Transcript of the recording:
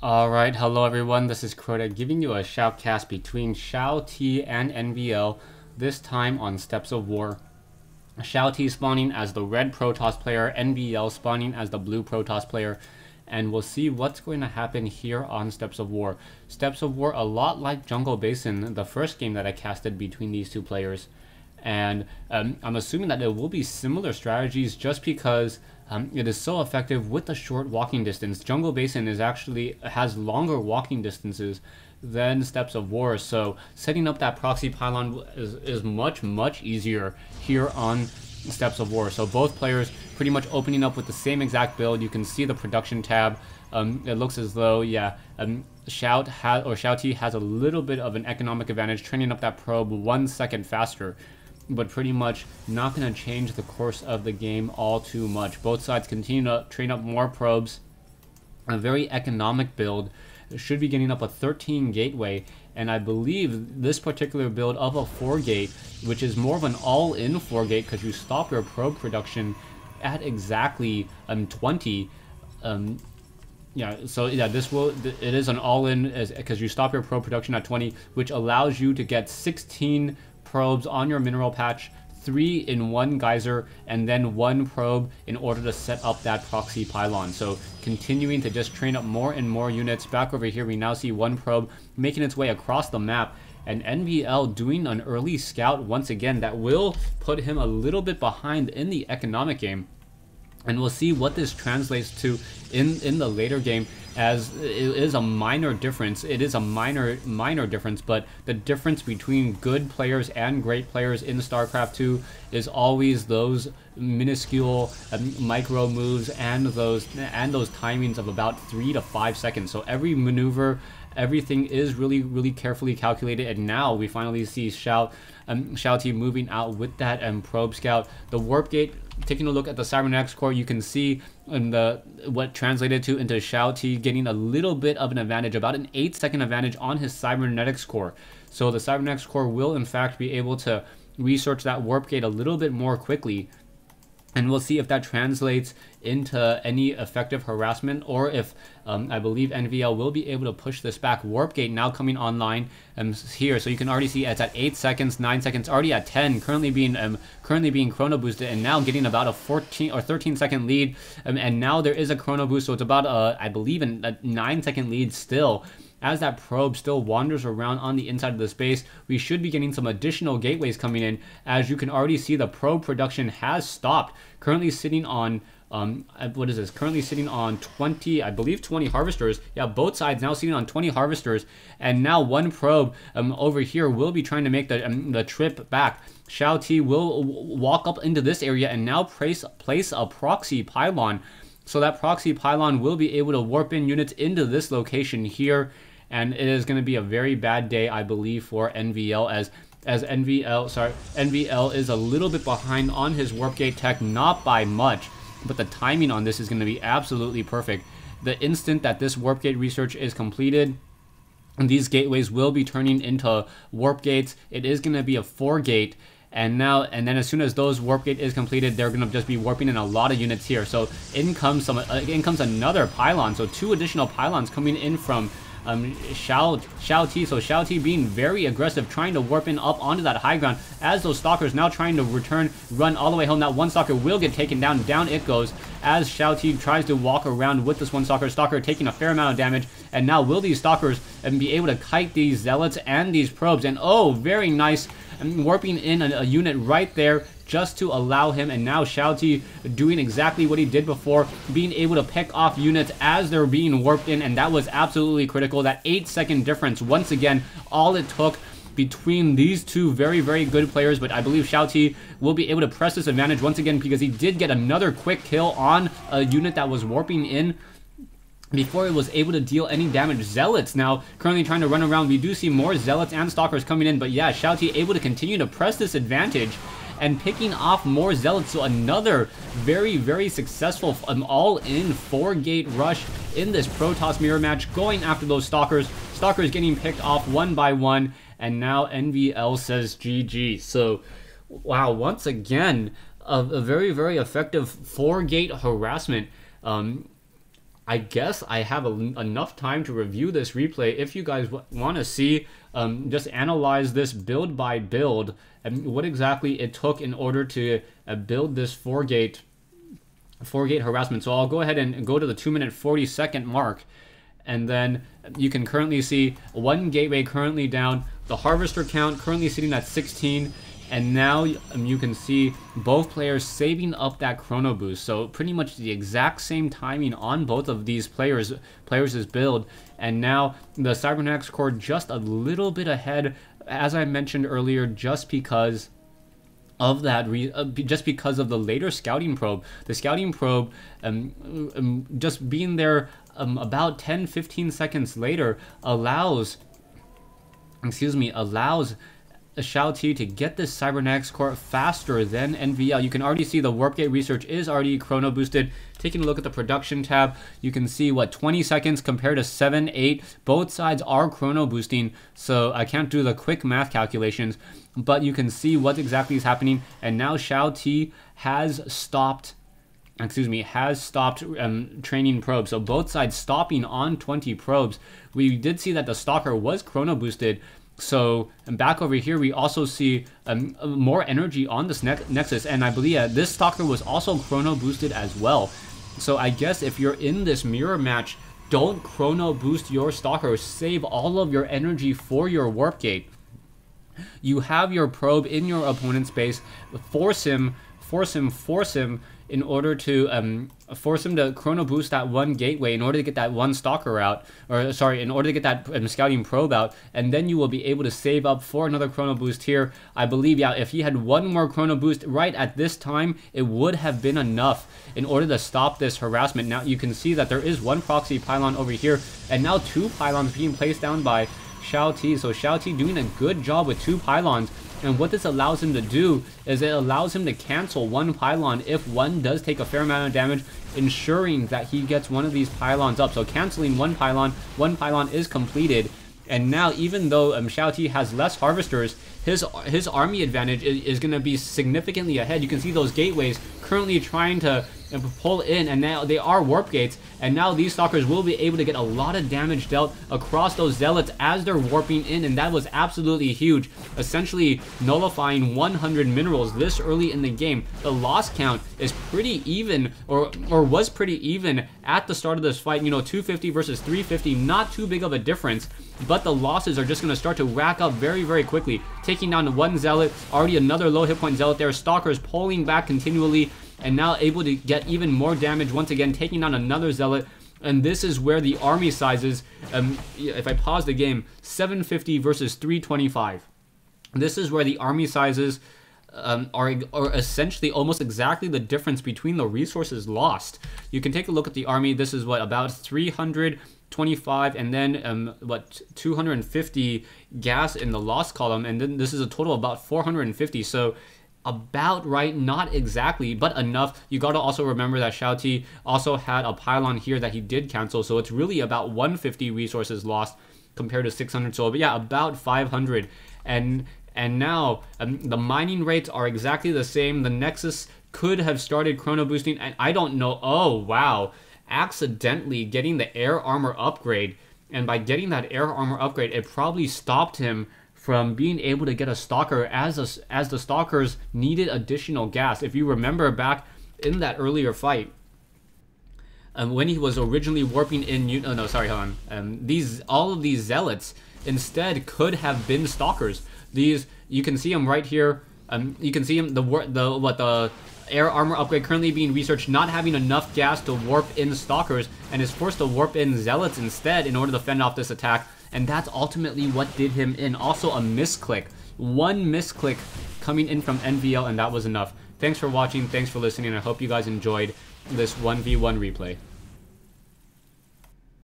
Alright, hello everyone, this is Crota giving you a shoutcast between XiaoT and NvL, this time on Steps of War. XiaoT spawning as the red Protoss player, NvL spawning as the blue Protoss player, and we'll see what's going to happen here on Steps of War. Steps of War, a lot like Jungle Basin, the first game that I casted between these two players. And I'm assuming that there will be similar strategies just because it is so effective with the short walking distance. Jungle Basin has longer walking distances than Steps of War, so setting up that proxy pylon is much easier here on Steps of War. So both players pretty much opening up with the same exact build. You can see the production tab. It looks as though, XiaoT has a little bit of an economic advantage, training up that probe 1 second faster, but pretty much not going to change the course of the game all too much. Both sides continue to train up more probes. A very economic build. Should be getting up a 13 gateway, and I believe this particular build of a 4 gate, which is more of an all-in 4 gate because you stop your probe production at exactly 20. It is an all-in because you stop your probe production at 20, which allows you to get 16 probes on your mineral patch, 3 in 1 geyser, and then 1 probe in order to set up that proxy pylon. So continuing to just train up more and more units. Back over here we now see 1 probe making its way across the map, and NvL doing an early scout once again that will put him a little bit behind in the economic game. And we'll see what this translates to in the later game, as it is a minor difference. It is a minor difference, but the difference between good players and great players in StarCraft 2 is always those minuscule micro moves and those timings of about 3 to 5 seconds. So every maneuver, everything is really carefully calculated, and now we finally see XiaoT moving out with that probe scout. The warp gate, taking a look at the cybernetics core, you can see what translated into XiaoT getting a little bit of an advantage, about an 8-second advantage on his cybernetics core. So the cybernetics core will in fact be able to research that warp gate a little bit more quickly. And we'll see if that translates into any effective harassment, or if I believe NvL will be able to push this back. Warp gate now coming online here, so you can already see it's at 8 seconds, 9 seconds, already at 10, currently being chrono boosted, and now getting about a 14 or 13 second lead. And now there is a chrono boost, so it's about I believe a 9-second lead still. As that probe still wanders around on the inside of the space, we should be getting some additional gateways coming in. As you can already see, the probe production has stopped. Currently sitting on, what is this? Currently sitting on 20, I believe 20 harvesters. Yeah, both sides now sitting on 20 harvesters. And now 1 probe over here will be trying to make the trip back. XiaoT will walk up into this area and now place a proxy pylon. So that proxy pylon will be able to warp in units into this location here. And it is going to be a very bad day, I believe, for NvL, as NvL is a little bit behind on his warp gate tech, not by much, but the timing on this is going to be absolutely perfect. The instant that this warp gate research is completed, these gateways will be turning into warp gates. It is going to be a 4 gate. And then as soon as those warp gate is completed, they're going to just be warping in a lot of units here. So in comes another pylon. So 2 additional pylons coming in from XiaoT. So XiaoT being very aggressive, trying to warp in up onto that high ground, as those stalkers now trying to run all the way home. That 1 stalker will get taken down. Down it goes, as XiaoT tries to walk around with this 1 stalker taking a fair amount of damage. And now will these stalkers be able to kite these zealots and these probes? And oh, very nice, warping in a unit right there just to allow him. And now XiaoT doing exactly what he did before, being able to pick off units as they're being warped in, and that was absolutely critical. That 8-second difference, once again, all it took between these two very good players. But I believe XiaoT will be able to press this advantage once again, because he did get another quick kill on a unit that was warping in before it was able to deal any damage. Zealots now currently trying to run around. We do see more zealots and stalkers coming in, but yeah, XiaoT able to continue to press this advantage and picking off more zealots. So another very successful all-in 4-gate rush in this Protoss mirror match, going after those stalkers. Stalkers getting picked off 1 by 1, and now NvL says GG. So wow, once again a very effective 4-gate harassment. I guess I have enough time to review this replay. If you guys want to see, just analyze this build by build and what exactly it took in order to build this 4-gate harassment. So I'll go ahead and go to the 2-minute 40-second mark, and then you can currently see one gateway currently down, the harvester count currently sitting at 16. And now you can see both players saving up that chrono boost. So pretty much the exact same timing on both of these players' build. And now the Cybernetics core just a little bit ahead, as I mentioned earlier, just because of that, just because of the later scouting probe. The scouting probe just being there about 10-15 seconds later allows XiaoT to get this Cybernetics core faster than NvL. You can already see the warp gate research is already chrono boosted. Taking a look at the production tab, you can see 20 seconds compared to 7, 8. Both sides are chrono boosting, so I can't do the quick math calculations, but you can see what exactly is happening. And now XiaoT has stopped training probes. So both sides stopping on 20 probes. We did see that the Stalker was chrono boosted. So back over here, we also see more energy on this Nexus, and I believe this Stalker was also chrono boosted as well. So I guess if you're in this mirror match, don't chrono boost your Stalker. Save all of your energy for your warp gate. You have your probe in your opponent's base. Force him in order to force him to chrono boost that one gateway in order to get that one Stalker out, or sorry, in order to get that scouting probe out, and then you will be able to save up for another chrono boost here. I believe, yeah, if he had one more chrono boost right at this time, it would have been enough in order to stop this harassment. Now you can see that there is one proxy pylon over here, and now 2 pylons being placed down by XiaoT. So XiaoT doing a good job with 2 pylons. And what this allows him to do is it allows him to cancel one pylon if one does take a fair amount of damage, ensuring that he gets one of these pylons up. So canceling one pylon is completed. And now, even though XiaoT has less harvesters, his army advantage is going to be significantly ahead. You can see those gateways currently trying to pull in, and now they are warp gates, and now these Stalkers will be able to get a lot of damage dealt across those Zealots as they're warping in, and that was absolutely huge, essentially nullifying 100 minerals this early in the game. The loss count is pretty even, or was pretty even at the start of this fight. 250 versus 350, not too big of a difference, but the losses are just going to start to rack up very, very quickly. Taking down one Zealot, already another low hit point Zealot there, Stalkers pulling back continually, and now able to get even more damage once again, taking down another Zealot. And this is where the army sizes, if I pause the game, 750 versus 325. This is where the army sizes are essentially almost exactly the difference between the resources lost. You can take a look at the army. This is about 325, and then 250 gas in the lost column, and then this is a total of about 450. So about right, not exactly, but enough. You got to also remember that XiaoT also had a pylon here that he did cancel, so it's really about 150 resources lost compared to 600. So, but yeah, about 500. And now the mining rates are exactly the same. The Nexus could have started chrono boosting, and I don't know. Oh wow, accidentally getting the air armor upgrade, and by getting that air armor upgrade, it probably stopped him from being able to get a Stalker as the Stalkers needed additional gas. If you remember back in that earlier fight, when he was originally warping in, all of these Zealots instead could have been Stalkers. You can see him right here. You can see him the air armor upgrade currently being researched, not having enough gas to warp in Stalkers, and is forced to warp in Zealots instead in order to fend off this attack. And that's ultimately what did him in. Also a misclick. One misclick coming in from NvL, and that was enough. Thanks for watching. Thanks for listening. I hope you guys enjoyed this 1v1 replay.